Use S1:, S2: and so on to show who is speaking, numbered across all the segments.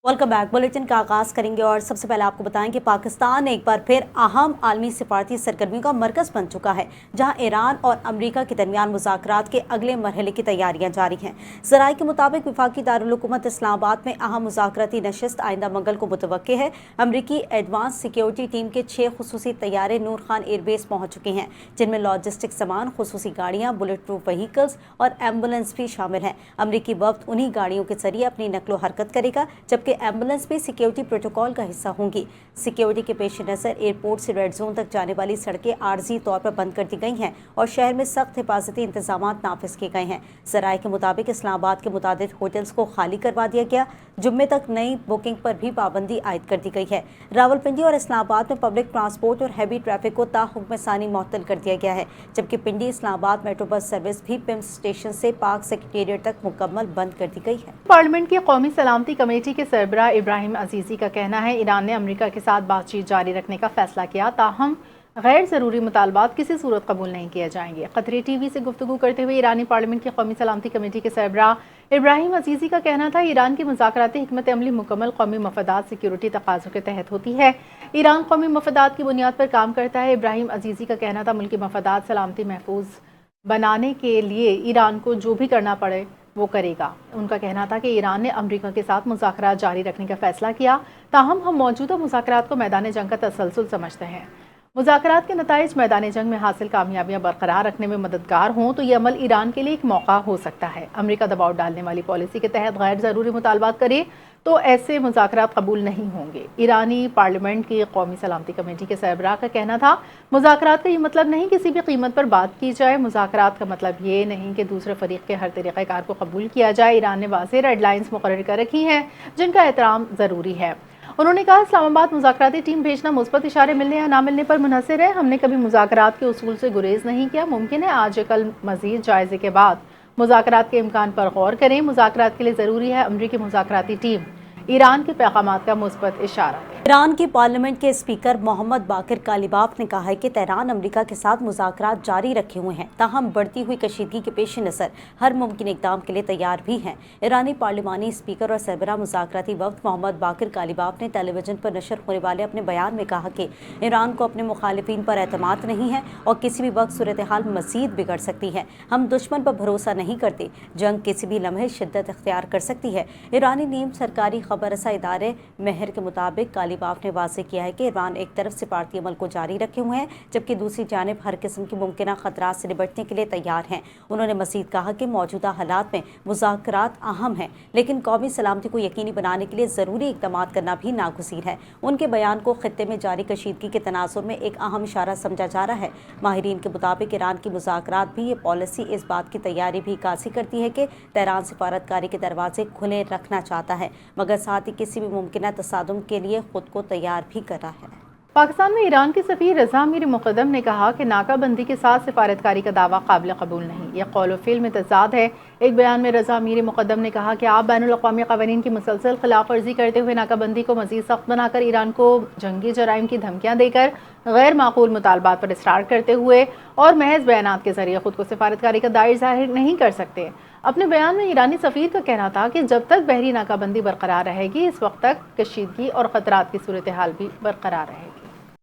S1: Welcome back. Bulletin का आगाज करेंगे और सबसे पहले आपको बताएं कि पाकिस्तान एक बार फिर अहम आलमी सिफारती सरगर्मियों का मरकज बन चुका है, जहां ईरान और अमेरिका के दरमियान मुज़ाकरात के अगले मरहले की तैयारियां जारी हैं। ज़राए के मुताबिक वफाकी दारुल हुकूमत इस्लामाबाद में अहम मुज़ाकराती नशिस्त आइंदा मंगल को मुतवक्के है। अमरीकी एडवांस सिक्योरिटी टीम के 6 खुसूसी तैयारे नूर खान एयरबेस पहुंच चुके हैं, जिनमें लॉजिस्टिक सामान, खुसूसी गाड़ियाँ, बुलेट प्रूफ व्हीकल्स और एम्बुलेंस भी शामिल हैं। अमरीकी वफ्द उन्हीं गाड़ियों के जरिए अपनी नकलो हरकत करेगा, जबकि एम्बुलेंस भी सिक्योरिटी प्रोटोकॉल का हिस्सा होंगी। सिक्योरिटी के पेश नज़र एयरपोर्ट से रेड जोन तक जाने वाली सड़कें आर्जी तौर पर बंद कर दी गई हैं और शहर में सख्त हिफाजती इंतजाम नाफिज किए गए हैं। ज़राए के मुताबिक इस्लामाबाद के मुतादिद होटल्स को खाली करवा दिया गया। जुम्मे तक नई बुकिंग पर भी पाबंदी आयद कर दी गई है। रावलपिंडी और इस्लामाबाद में पब्लिक ट्रांसपोर्ट और हैवी ट्रैफिक को ताहुक्म सानी मुअत्तल कर दिया गया है, जबकि पिंडी इस्लामाबाद मेट्रो बस सर्विस भी पिम्स स्टेशन से पाक सेक्रेटेरिएट तक मुकम्मल बंद कर दी गई है।
S2: पार्लियामेंट की कौमी सलामती कमेटी के सरबराह इब्राहिम अजीजी का कहना है, ईरान ने अमेरिका के साथ बातचीत जारी रखने का फैसला किया, ताहम गैर ज़रूरी मुतालबात किसी सूरत कबूल नहीं किए जाएंगे। क़तरी टीवी से गुफ्तगू करते हुए ईरानी पार्लियामेंट की कौमी सलामती कमेटी के सरबराह इब्राहिम अजीजी का कहना था, ईरान की मुज़ाकराती हिकमत अमली मुकम्मल कौमी मफादात सिक्योरिटी तकाज़ों के तहत होती है। ईरान कौमी मफादात की बुनियाद पर काम करता है। इब्राहिम अजीजी का कहना था, मुल्की मफादात सलामती महफूज बनाने के लिए ईरान को जो भी करना पड़े वो करेगा। उनका कहना था कि ईरान ने अमेरिका के साथ मुज़ाकरात जारी रखने का फैसला किया, ताहम हम मौजूदा मुज़ाकरात को मैदान जंग का तसलसल समझते हैं। मुज़ाकरात के नताइज मैदान जंग में हासिल कामयाबियां बरकरार रखने में मददगार हों तो ये अमल ईरान के लिए एक मौका हो सकता है। अमेरिका दबाव डालने वाली पॉलिसी के तहत गैर ज़रूरी मुतालबात करे तो ऐसे मुज़ाकरात कबूल नहीं होंगे। ईरानी पार्लियामेंट की कौमी सलामती कमेटी के सरबराह का कहना था, मुज़ाकरात का ये मतलब नहीं किसी भी कीमत पर बात की जाए। मुज़ाकरात का मतलब ये नहीं कि दूसरे फरीक के हर तरीक़ेकार को कबूल किया जाए। ईरान ने वाज़ेह रेड लाइन्स मुकर्रर कर रखी हैं, जिनका एहतराम ज़रूरी है। उन्होंने कहा, इस्लामाबाद मुज़ाकराती टीम भेजना मुस्बत इशारे मिलने या ना मिलने पर मुनहसर है। हमने कभी मुज़ाकरात के उसूल से गुरेज नहीं किया। मुमकिन है आज या कल मज़ीद जायज़े के बाद मुज़ाकरात के इम्कान पर गौर करें। मुज़ाकरात के लिए ज़रूरी है अमरीकी मुज़ाकराती टीम। ईरान के पैगामात का मुस्बत इशारा।
S1: ईरान की पार्लियामेंट के स्पीकर मोहम्मद बाकिर कालिबाफ ने कहा है कि तेहरान अमेरिका के साथ मुज़ाकरात जारी रखे हुए हैं, ताहम बढ़ती हुई कशीदगी के पेश नज़र हर मुमकिन इक़दाम के लिए तैयार भी हैं। ईरानी पार्लिमानी स्पीकर और सरबराह मुज़ाकराती वफ़द मोहम्मद बाकिर कालिबाफ ने टेलीविजन पर नशर होने वाले अपने बयान में कहा कि ईरान को अपने मुखालिफिन पर एतमाद नहीं है और किसी भी वक्त सूरत हाल मज़ीद बिगड़ सकती है। हम दुश्मन पर भरोसा नहीं करते, जंग किसी भी लम्हे शिद्दत इख्तियार कर सकती है। ईरानी नीम सरकारी खबर रसा इदारे मेहर के मुताबिक कालिबाफ ने वाज़ेह किया है कि ईरान एक तरफ सिफारती अमल को जारी रखे हुए हैं, जबकि दूसरी जानिब हर किस्म की मुमकिन खतरात से निपटने के लिए तैयार हैं। उन्होंने मज़ीद कहा कि मौजूदा हालात में मुज़ाकरात अहम हैं, लेकिन कौमी सलामती को यकीनी बनाने के लिए ज़रूरी इक़दाम करना भी नागुज़ीर है। उनके बयान को खित्ते में जारी कशीदगी के तनासुर में एक अहम इशारा समझा जा रहा है। माहिरीन के मुताबिक ईरान की मुज़ाकरात भी ये पॉलिसी इस बात की तैयारी भी कासी करती है कि तेहरान सिफारतकारी के दरवाजे खुले रखना चाहता है, मगर साथ ही किसी भी मुमकिन तसादुम के लिए खुद को तैयार भी कर रहा है।
S2: पाकिस्तान में ईरान के सफ़ीर रज़ा मीर मुक़द्दम ने कहा कि नाकाबंदी के साथ सिफारतकारी का दावा काबिल कबूल नहीं, यह कौल व फ़िल में तज़ाद है। एक बयान में रज़ा मीर मुक़द्दम ने कहा कि आप बैनुल अक़वामी क़वानीन की मुसलसल खिलाफ वर्जी करते हुए नाकाबंदी को मज़ीद सख्त बनाकर ईरान को जंगी जराइम की धमकियाँ देकर गैर माकूल मुतालबात पर इसरार करते हुए और महज बयानात के ज़रिए खुद को सिफारतकारी का दायर ज़ाहिर नहीं कर सकते। अपने बयान में ईरानी सफ़ीर का कहना था कि जब तक बहरी नाकाबंदी बरकरार रहेगी, इस वक्त तक कशीदगी और ख़तरात की सूरत हाल भी बरकरार रहेगी।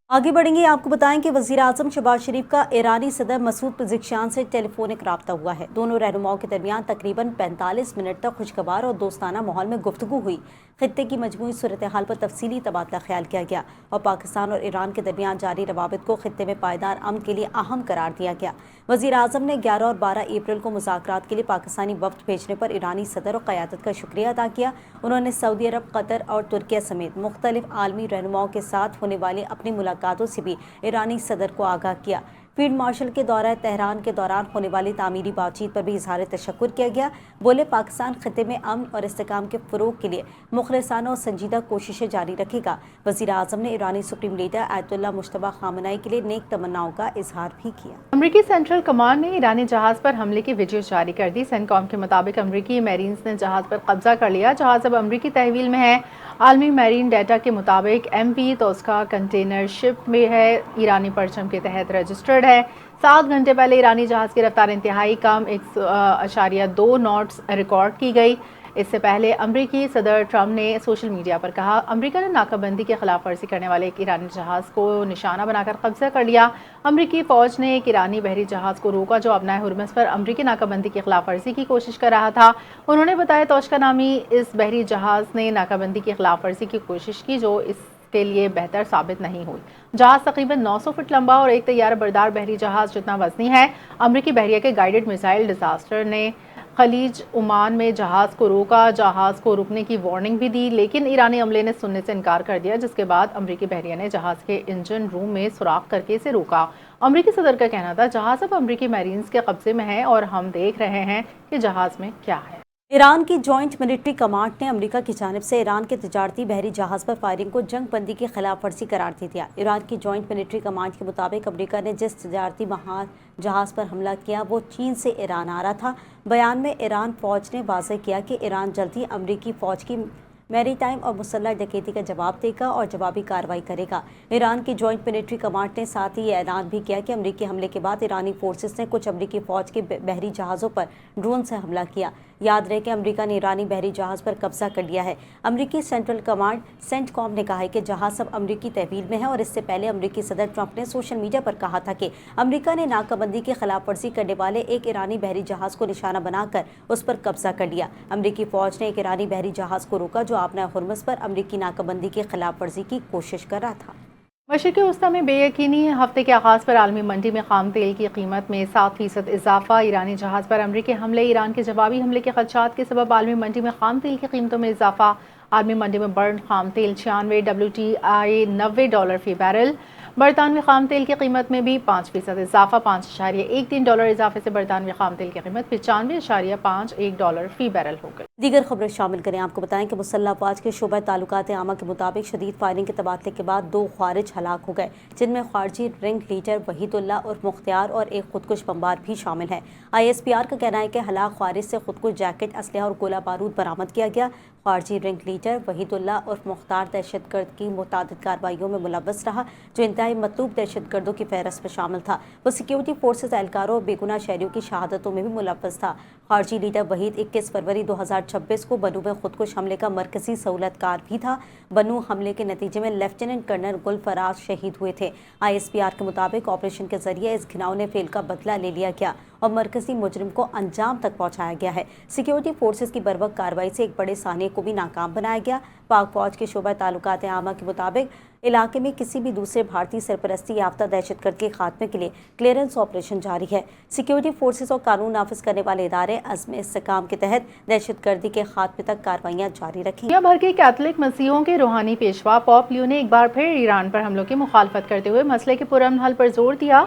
S1: आगे बढ़ेंगे, आपको बताएं कि वज़ीर आज़म शहबाज शरीफ का ईरानी सदर मसूद पज़ेश्कियान से टेलीफोनिक राब्ता हुआ है। दोनों रहनुमाओं के दरमियान तकरीबन 45 मिनट तक खुशगवार और दोस्ताना माहौल में गुफ्तगू हुई। खित्ते की मजमूई सूरत हाल पर तफसीली तबादला ख्याल किया गया और पाकिस्तान और ईरान के दरमियान जारी रवाबित को खित्ते में पायदार अमन के लिए अहम करार दिया गया। वज़ीर आज़म ने 11 और 12 अप्रैल को मुज़ाकरात के लिए पाकिस्तानी वफ़द भेजने पर ईरानी सदर और क़यादत का शुक्रिया अदा किया। उन्होंने सऊदी अरब, कतर और तुर्किया समेत मुख्तलिफ आलमी रहनुमाओं के साथ होने वाली अपनी मुलाकातों से भी ईरानी सदर को आगाह किया। फील्ड मार्शल के दौरा तेहरान के दौरान होने वाली तामीरी बातचीत पर भी इजहार तशक्कुर किया गया। बोले, पाकिस्तान खित्ते में अमन और इस्तेहकाम के फ़रोग़ के लिए मुखलिसाना और संजीदा कोशिशें जारी रखेगा। वज़ीर आज़म ने ईरानी supreme leader Ayatollah Mojtaba Khamenei के लिए नेक तमन्नाओं का इजहार भी किया।
S2: अमरीकी सेंट्रल कमांड ने ईरानी जहाज़ पर हमले की वीडियो जारी कर दी। सेंटकॉम के मुताबिक अमरीकी मैरीन्स ने जहाज़ पर कब्जा कर लिया। जहाज़ अब अमरीकी तहवील में है। आलमी मैरीन डाटा के मुताबिक MV तोस्का कंटेनर शिप में है, ईरानी परचम के तहत रजिस्टर्ड है। 7 घंटे पहले ईरानी जहाज़ की रफ्तार इंतहाई कम 1.2 नॉट्स रिकॉर्ड की गई। اس سے پہلے امریکی صدر ٹرمپ نے سوشل میڈیا پر کہا امریکہ نے ناکہ بندی کی خلاف ورزی کرنے والے ایک ایرانی جہاز کو نشانہ بنا کر قبضہ کر لیا۔ امریکی فوج نے ایک ایرانی بحری جہاز کو روکا جو ابنائے ہرمز پر امریکی ناکہ بندی کی خلاف ورزی کی کوشش کر رہا تھا۔ انہوں نے بتایا توشکا نامی اس بحری جہاز نے ناکہ بندی کی خلاف ورزی کی کوشش کی جو اس کے لیے بہتر ثابت نہیں ہوئی۔ جہاز تقریباً 900 فٹ لمبا اور ایک طیارہ بردار بحری جہاز جتنا وزنی ہے۔ امریکی بحریہ کے گائیڈڈ میزائل ڈیزاسٹر نے خلیج عمان میں جہاز کو روکا، جہاز کو رکنے کی وارننگ بھی دی، لیکن ایرانی عملے نے سننے سے انکار کر دیا، جس کے بعد امریکی بحریہ نے جہاز کے انجن روم میں سوراخ کر کے اسے روکا۔ امریکی صدر کا کہنا تھا جہاز اب امریکی میرینز کے قبضے میں ہے اور ہم دیکھ رہے ہیں کہ جہاز میں کیا ہے۔
S1: ایران کی جوائنٹ ملٹری کمانڈ نے امریکہ کی جانب سے ایران کے تجارتی بحری جہاز پر فائرنگ کو جنگ بندی کی خلاف ورزی قرار دے دیا۔ ایران کی جوائنٹ ملٹری کمانڈ کے مطابق امریکہ نے جس تجارتی جہاز پر حملہ کیا وہ چین سے ایران آ رہا تھا۔ بیان میں ایران فوج نے واضح کیا کہ ایران جلد ہی امریکی فوج کی میری ٹائم اور مسلح ڈکیتی کا جواب دے گا اور جوابی کارروائی کرے گا۔ ایران کی جوائنٹ ملٹری کمانڈ نے ساتھ ہی یہ اعلان بھی کیا کہ امریکی حملے کے بعد ایرانی فورسز نے کچھ امریکی فوج کے بحری جہازوں پر ڈرون سے حملہ کیا۔ یاد رہے کہ امریکہ نے ایرانی بحری جہاز پر قبضہ کر لیا ہے۔ امریکی سینٹرل کمانڈ سینٹ کام نے کہا ہے کہ جہاز اب امریکی تحویل میں ہے اور اس سے پہلے امریکی صدر ٹرمپ نے سوشل میڈیا پر کہا تھا کہ امریکہ نے ناکہ بندی کی خلاف ورزی کرنے والے ایک ایرانی بحری جہاز کو نشانہ بنا کر اس پر قبضہ کر لیا۔ امریکی فوج نے ایک ایرانی بحری جہاز کو روکا جو آبنائے ہرمز پر امریکی ناکہ بندی کی خلاف ورزی کی کوشش کر رہا تھا۔
S2: مشرق وسطی میں بے یقینی، ہفتے کے آغاز پر عالمی منڈی میں خام تیل کی قیمت میں 7% اضافہ۔ ایرانی جہاز پر امریکی حملے، ایران کے جوابی حملے کے خدشات کے سبب عالمی منڈی میں خام تیل کی قیمتوں میں اضافہ۔ عالمی منڈی میں برن خام تیل 96 WTI $90 فی بیرل۔ برطانوی خام تیل کی قیمت میں بھی 5% اضافہ، $5.13 اضافے سے برطانوی خام تیل کی قیمت $95.51 فی بیرل ہو گئی۔
S1: دیگر خبریں شامل کریں۔ آپ کو بتائیں کہ مسلح افواج کے شعبہ تعلقات عامہ کے مطابق شدید فائرنگ کے تبادلے کے بعد 2 خوارج ہلاک ہو گئے، جن میں خارجی رنگ لیڈر وحید اللہ عرف مختار اور ایک خودکش بمبار بھی شامل ہے۔ ISPR کا کہنا ہے کہ ہلاک خوارج سے خودکش جیکٹ، اسلحہ اور گولہ بارود برآمد کیا گیا۔ خارجی رنگ لیڈر وحید اللہ عرف مختار دہشت گرد کی متعدد کارروائیوں میں ملوث رہا جو انتہائی مطلوب دہشت گردوں کی فہرست میں شامل تھا۔ وہ سیکیورٹی فورسز اہلکاروں اور بے گناہ شہریوں کی شہادتوں میں بھی ملوث تھا۔ خارجی لیڈر وحید 21 فروری 2026 کو بنو میں خودکش حملے کا مرکزی سہولت کار بھی تھا۔ بنو حملے کے نتیجے میں لیفٹیننٹ کرنل گل فراز شہید ہوئے تھے۔ ISPR کے مطابق آپریشن کے ذریعے اس گھناؤنے فعل کا بدلہ لے لیا گیا اور مرکزی مجرم کو انجام تک پہنچایا گیا ہے۔ سیکیورٹی فورسز کی بروقت کارروائی سے ایک بڑے سانحے کو بھی ناکام بنایا گیا۔ پاک فوج کے شعبہ تعلقات عامہ کے مطابق علاقے میں کسی بھی دوسرے بھارتی سرپرستی یافتہ دہشت گرد کے خاتمے کے لیے کلیئرنس آپریشن جاری ہے۔ سیکیورٹی فورسز اور قانون نافذ کرنے والے ادارے عزم استحکام کے تحت دہشت گردی کے خاتمے تک کارروائیاں جاری رکھیں۔
S2: دنیا بھر کے کیتھولک مسیحیوں کے روحانی پیشوا پوپ لیو نے ایک بار پھر ایران پر حملوں کی مخالفت کرتے ہوئے مسئلے کے پرامن حل پر زور دیا۔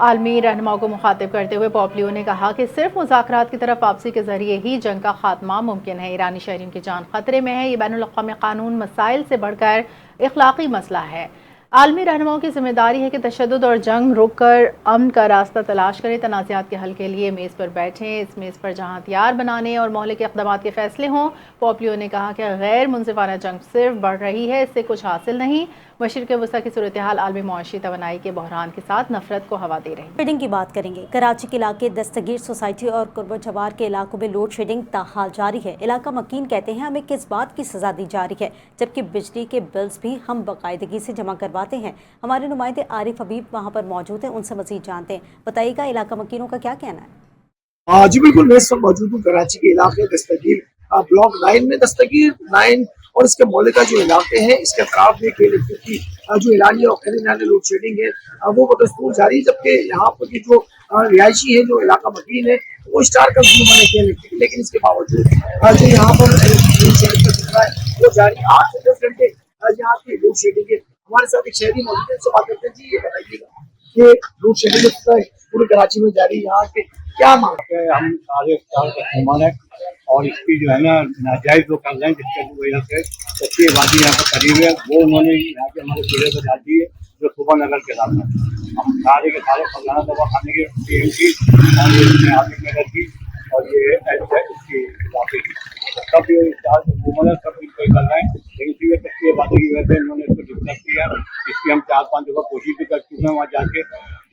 S2: عالمی رہنماؤں کو مخاطب کرتے ہوئے پوپ لیو نے کہا کہ صرف مذاکرات کی طرف واپسی کے ذریعے ہی جنگ کا خاتمہ ممکن ہے۔ ایرانی شہریوں کی جان خطرے میں ہے۔ یہ بین الاقوامی قانون مسائل سے بڑھ کر اخلاقی مسئلہ ہے۔ عالمی رہنماؤں کی ذمہ داری ہے کہ تشدد اور جنگ روک کر امن کا راستہ تلاش کریں، تنازعات کے حل کے لیے میز پر بیٹھیں، اس میز پر جہاں ہتھیار بنانے اور مہلے کے اقدامات کے فیصلے ہوں۔ پوپ لیو نے کہا کہ غیر منصفانہ جنگ صرف بڑھ رہی ہے، اس سے کچھ حاصل نہیں۔ مشرق وسطی کی صورتحال عالمی معاشی توانائی کے بحران کے ساتھ نفرت کو ہوا دے رہی ہے۔
S1: شیڈنگ کی بات کریں گے۔ کراچی کے علاقے دستگیر سوسائٹی اور قرب جوار کے علاقوں میں لوڈ شیڈنگ تاحال جاری ہے۔ علاقہ مکین کہتے ہیں ہمیں کس بات کی سزا دی جا رہی ہے جبکہ بجلی کے بلز بھی ہم باقاعدگی سے جمع کرواتے ہیں۔ ہمارے نمائندے عارف حبیب وہاں پر موجود ہیں، ان سے مزید جانتے ہیں۔ بتائیے گا علاقہ مکینوں کا کیا کہنا ہے؟
S3: جی بالکل، میں اس وقت موجود ہوں کراچی کے علاقے دستگیر بلاک 9 میں۔ دستگیر 9 اور اس کے مولے کا جو علاقے ہیں اس کے اطراف میں کی جو اعلانیہ اور غیر اعلانیہ لوڈ شیڈنگ ہے وہ بدستور جاری ہے، جبکہ یہاں پر کی جو رہائشی ہے جو علاقہ مکین ہے وہ اسٹار کا ظلم ہونے کے، لیکن اس کے باوجود جو یہاں پر لوڈ شیڈنگ کا سلسلہ ہے وہ جاری 8 سے 10 گھنٹے یہاں کی لوڈ شیڈنگ ہے۔ ہمارے ساتھ ایک شہری موجود ہے، سے بات کرتے ہیں۔ جی یہ بتائیے گا کہ لوڈ شیڈنگ پورے کراچی میں جاری، یہاں کے کیا مانگ ہے؟
S4: ہم سارے اسٹار کا سامان ہے اور اس کی جو ہے نا ناجائز وہ کر رہے ہیں، جس کی وجہ سے سچی آبادی یہاں پر قریب ہے وہ انہوں نے یہاں کے ہمارے ضلع کو ڈال دی ہے جو صبح نگر کے علاقہ ہے۔ ہم سارے کے سارے فلانا دوا خانے کے PM کی اور یہ عاطف نگر کی اور یہ اس کی علاقے کی سب یہ اسٹار حکومت ہے، سب ان کو کر رہے ہیں، لیکن اسی وجہ سچی آبادی کی وجہ سے انہوں نے اس کو ڈسکس کیا۔ اس کی ہم 4-5 دفعہ کوشش بھی کر چکے ہیں، وہاں جا کے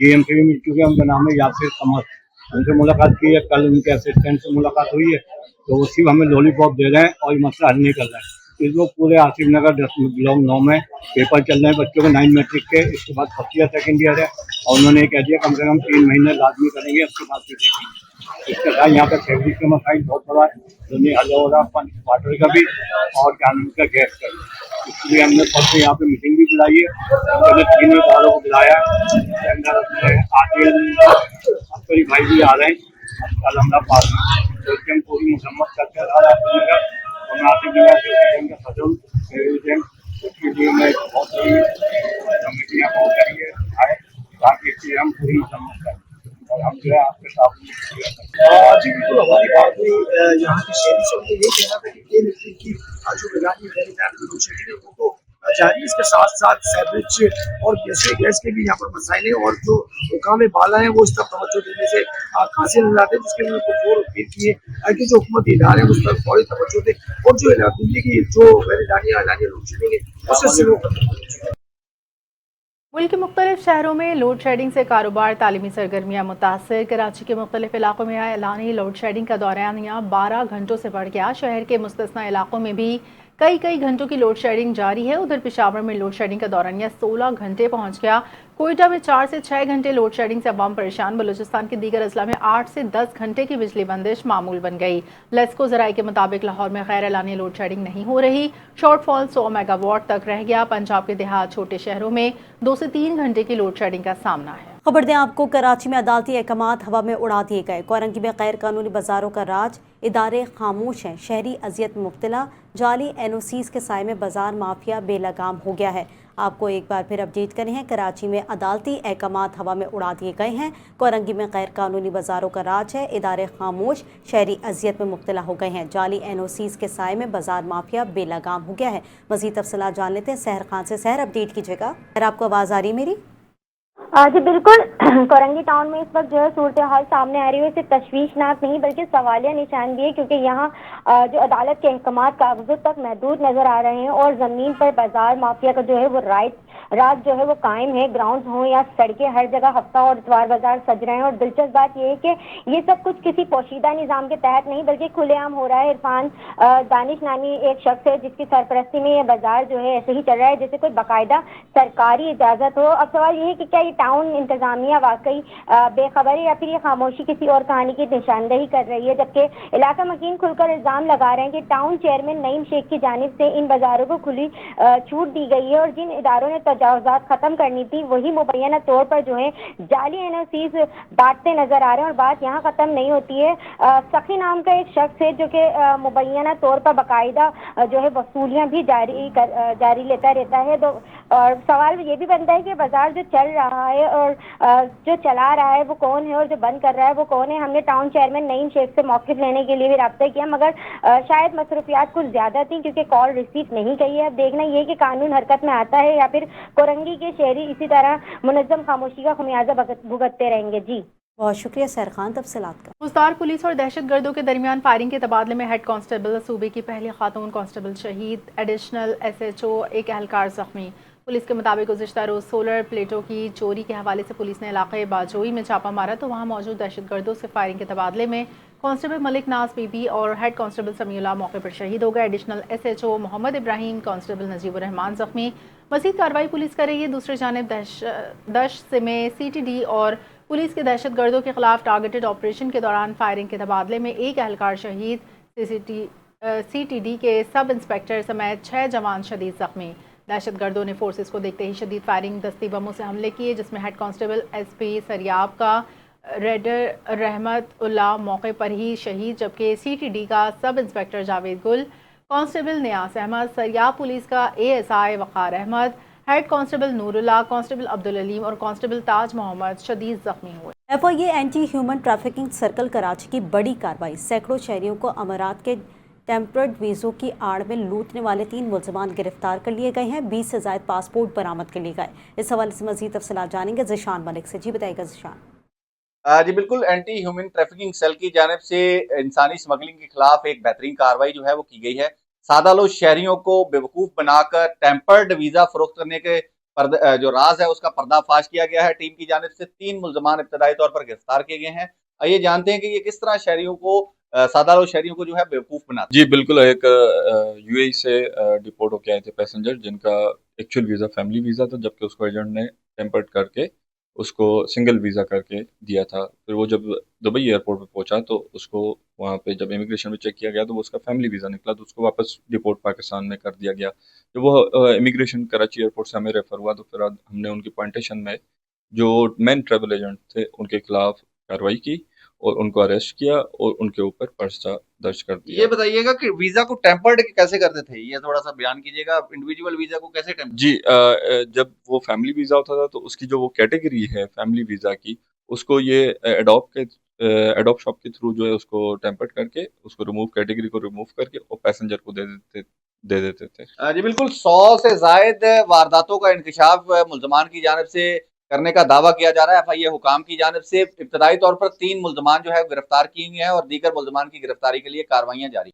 S4: GM سے بھی مل چکے ہیں، ان کا نام ہے یاسر قمر، ان سے ملاقات کی ہے، کل ان کے اسسٹنٹ سے ملاقات ہوئی ہے तो वो सिर्फ हमें लॉलीपॉप दे रहे हैं और ये मसला हल नहीं कर रहे हैं। इस वक्त पूरे आसिफ नगर 10 ब्लॉक 9 में पेपर चल रहे हैं बच्चों के 9 मैट्रिक के, इसके बाद फर्स्ट ईयर सेकेंड ईयर है और उन्होंने ये कह दिया कम से कम 3 महीने लाजमी करेंगे, उसके बाद फिर देखेंगे। इसके साथ यहाँ पर फैब्रिक का मसाइल बहुत बड़ा है, जो नहीं हल हो रहा, वाटर का भी और जानवर का गैस का भी। इसलिए हमने परसों यहाँ पे मीटिंग भी बुलाई है, मैंने 3 इदारों को बुलाया है, अफसरी भाई भी आ रहे हैं कल हमारा पास में, तो इसके हम पूरी मुसम्मत करते हैं और मैं आसिफ नगर के सदर उसके लिए मैं बहुत सारी कमेटियाँ बहुत करी है ताकि इसकी हम पूरी मुसम्मत करें और हम जो है आपके साथ
S3: जी बिल्कुल, हमारी बात हुई यहाँ की शहरी से, उनको ये कहना था कि ये इलेक्ट्रिक की जो गिरानी है लोड शेडिंग है वो तो जारी, इसके साथ साथ सैंडविच और गैस के भी यहाँ पर मसाइल हैं और जो हुकाम बाला है वो इस तरफ तवज्जो देने से कासिर नजर आते हैं, जिसके लिए पुरजोर अपील की है कि जो हुकूमती इदारे हैं उस पर फौरी तवज्जो दें और जो दिल्ली की जो गैर एलानिया लोड शेडिंग है उससे शुरू करें।
S2: मुल्क के मुख्तलिफ शहरों में लोड शेडिंग से कारोबार तालीमी सरगर्मियाँ मुतासर। कराची के मुख्तलिफ इलाकों में एलानी लोड शेडिंग का दौरानिया 12 घंटों से बढ़ गया। शहर के मुस्तस्ना इलाकों में भी कई घंटों की लोड शेडिंग जारी है। उधर पेशावर में लोड शेडिंग का दौरानिया 16 घंटे पहुंच गया। कोयटा में 4 से 6 घंटे लोड शेडिंग से अवाम परेशान। बलूचिस्तान के दीगर अजला में 8 से 10 घंटे की बिजली बंदिश मामूल बन गई। लेस्को ज़राए के मुताबिक लाहौर में गैर एलानी लोड शेडिंग नहीं हो रही। शॉर्टफॉल 100 मेगावाट तक रह गया। पंजाब के देहात छोटे शहरों में 2 से 3 घंटे की लोड शेडिंग का सामना है।
S1: खबर दें आपको, कराची में अदालती अहकामात हवा में उड़ा दिए गए। कोरंगी में गैर कानूनी बाजारों का राज, इदारे खामोश हैं, शहरी अजियत में मुब्तला। जाली NOCs के साए में बाजार माफिया बेलगाम हो गया है। आपको एक बार फिर अपडेट करें हैं, कराची में अदालती अहकामात हवा में उड़ा दिए गए हैं। कोरंगी में गैर कानूनी बाजारों का राज है, इदारे खामोश, शहरी अजियत में मुब्तला हो गए हैं। जाली NOCs के साए में बाजार माफिया बेलगाम हो गया है। मज़ीद तफसीलात जान लेते हैं सहर खान से। सहर, अपडेट कीजिएगा। अगर आपको आवाज़ आ रही है मेरी?
S5: जी बिल्कुल। कोरंगी टाउन में इस वक्त जो है सूरत हाल सामने आ रही है, सिर्फ तशवीशनाक नहीं बल्कि सवालिया निशान भी है, क्योंकि यहाँ जो अदालत के अहकामात कागजों तक महदूद नजर आ रहे हैं और ज़मीन पर बाजार माफिया का जो है वो राज जो है वो कायम है। ग्राउंड हो या सड़कें, हर जगह हफ्ता और इतवार बाजार सज रहे हैं। और दिलचस्प बात यह है कि ये सब कुछ किसी पोशीदा निज़ाम के तहत नहीं बल्कि खुलेआम हो रहा है। इरफान दानिश नामी एक शख्स है जिसकी सरपरस्ती में ये बाजार जो है ऐसे ही चल रहा है जैसे कोई बाकायदा सरकारी इजाज़त हो। अब सवाल ये है कि क्या ये टाउन इंतजामिया वाकई बेखबरी या फिर ये खामोशी किसी और कहानी की निशानदेही कर रही है, जबकि इलाका मकीन खुलकर इल्जाम लगा रहे हैं कि टाउन चेयरमैन नईम शेख की जानिब से इन बाजारों को खुली छूट दी गई है और जिन इदारों ने तजावुज़ात खत्म करनी थी वही मुबैना तौर पर जो है जाली NOCs बांटते नजर आ रहे हैं। और बात यहाँ खत्म नहीं होती है। सखी नाम का एक शख्स है जो कि मुबैना तौर पर बाकायदा जो है वसूलियाँ भी जारी लेता रहता है। तो और सवाल ये भी बनता है कि बाजार जो चल रहा है और जो चला रहा है वो कौन है और जो बंद कर रहा है वो कौन है। हमने टाउन चेयरमैन नईम शेख से मौक़िफ़ लेने के लिए भी रब्ता किया, मगर शायद मसरूफियात कुछ ज़्यादा थी क्योंकि कॉल रिसीव नहीं की है। अब देखना ये कि कानून हरकत में आता है या फिर कोरंगी के शहरी इसी तरह मुनज़्ज़म खामोशी का खमियाजा भुगतते रहेंगे। जी
S1: बहुत शुक्रिया सहर खान तफसीलात का।
S2: मुस्तार पुलिस और दहशतगर्दों के दरमियान फायरिंग के तबादले में हेड कांस्टेबल सूबे की पहली खातून कांस्टेबल शहीद, एडिशनल SHO एक एहलकार जख्मी। पुलिस के मुताबिक गुज़िश्ता रोज़ सोलर प्लेटों की चोरी के हवाले से पुलिस ने इलाके बाजोई में छापा मारा तो वहाँ मौजूद दहशतगर्दों से फायरिंग के तबादले में कांस्टेबल मलिक नाज बीबी और हेड कांस्टेबल समीउल्लाह मौके पर शहीद हो गए। Additional SHO Mohammad Ibrahim, constable Najibur Rehman जख्मी। मज़ीद कार्रवाई पुलिस कर रही है। दूसरी जानिब दश्त में CTD और पुलिस के दहशतगर्दों के खिलाफ टारगेटेड ऑपरेशन के दौरान फायरिंग के तबादले में एक एहलकार शहीद, CTD के सब इंस्पेक्टर समेत 6 जवान शदीद जख्मी। दहशतगर्दों ने फोर्सेस को देखते ही शदीद फायरिंग दस्ती बमों से हमले किए, जिसमें हेड कांस्टेबल SP सरियाब का रेडर रहमत उल्लाह मौके पर ही शहीद, जबकि CTD का सब inspector Javed Gul, constable Niyas Ahmed, Sariab police का ASI Waqar Ahmed, head constable Noorullah, constable Abdul Aleem और कांस्टेबल ताज मोहम्मद शदीद जख्मी हुए।
S1: FIA anti human trafficking circle Karachi की बड़ी कार्रवाई। सैकड़ों शहरियों को अमारात के टेम्पर्ड वीज़ों की आड़ में लूटने वाले 3 मुल्ज़मान गिरफ्तार कर लिए गए हैं। 20 से ज़ायद पासपोर्ट बरामद कर लिए गए। इस हवाले से मज़ीद तफसीलात जानेंगे ज़िशान मलिक से। जी बताइएगा ज़िशान।
S6: जी बिल्कुल, एंटी ह्यूमन ट्रैफिकिंग सेल की जानिब से इंसानी स्मगलिंग के खिलाफ एक बेहतरीन कार्रवाई जो है वो की गई है। सादा लोग शहरियों को बेवकूफ़ बनाकर टेम्पर्ड वीज़ा फरोख्त करने के जो राज है उसका पर्दाफाश किया गया है। टीम की जानिब से 3 मुल्ज़मान इब्तदाई तौर पर गिरफ्तार किए गए हैं। ये जानते हैं कि ये किस तरह शहरियों को सादा लोग शहरियों को जो है बेवकूफ बनाते
S7: जी बिल्कुल, एक यूएई से डिपोर्ट होके आए थे पैसेंजर, जिनका एक्चुअल वीज़ा फैमिली वीज़ा था, जबकि उसको एजेंट ने टेम्पर्ड करके उसको सिंगल वीज़ा करके दिया था। फिर वो जब दुबई एयरपोर्ट पे पहुंचा तो उसको वहाँ पे जब इमिग्रेशन में चेक किया गया तो वो उसका फैमिली वीज़ा निकला, तो उसको वापस डिपोर्ट पाकिस्तान में कर दिया गया। जब वो इमिग्रेशन कराची एयरपोर्ट से हमें रेफ़र हुआ तो फिर हमने उनकी पॉइंटेशन में जो मेन ट्रैवल एजेंट थे उनके खिलाफ कार्रवाई की और उनको अरेस्ट किया और उनके ऊपर पर्चा दर्ज कर दिया।
S6: ये बताइएगा कि वीजा को टेम्पर्ड कैसे करते थे, ये थोड़ा सा बयान कीजिएगा। इंडिविजुअल वीजा को कैसे टेम्पर्ड?
S7: जी जब वो फैमिली वीज़ा होता था तो उसकी जो वो कैटेगरी है फैमिली वीज़ा की, उसको ये एडोप शॉप के थ्रू जो है उसको टेम्पर्ड करके उसको रिमूव कैटेगरी को रिमूव करके और पैसेंजर को दे देते थे।
S6: जी बिल्कुल, 100 से जायद वारदातों का इंकशाफ मुल्जमान की जानिब से करने का दावा किया जा रहा है। एफआईए हुकाम की जानिब से इब्तदाई तौर पर 3 मुल्जमान जो है गिरफ्तार किए गए हैं और दीगर मुल्जमान की गिरफ्तारी के लिए कार्रवाइयां जारी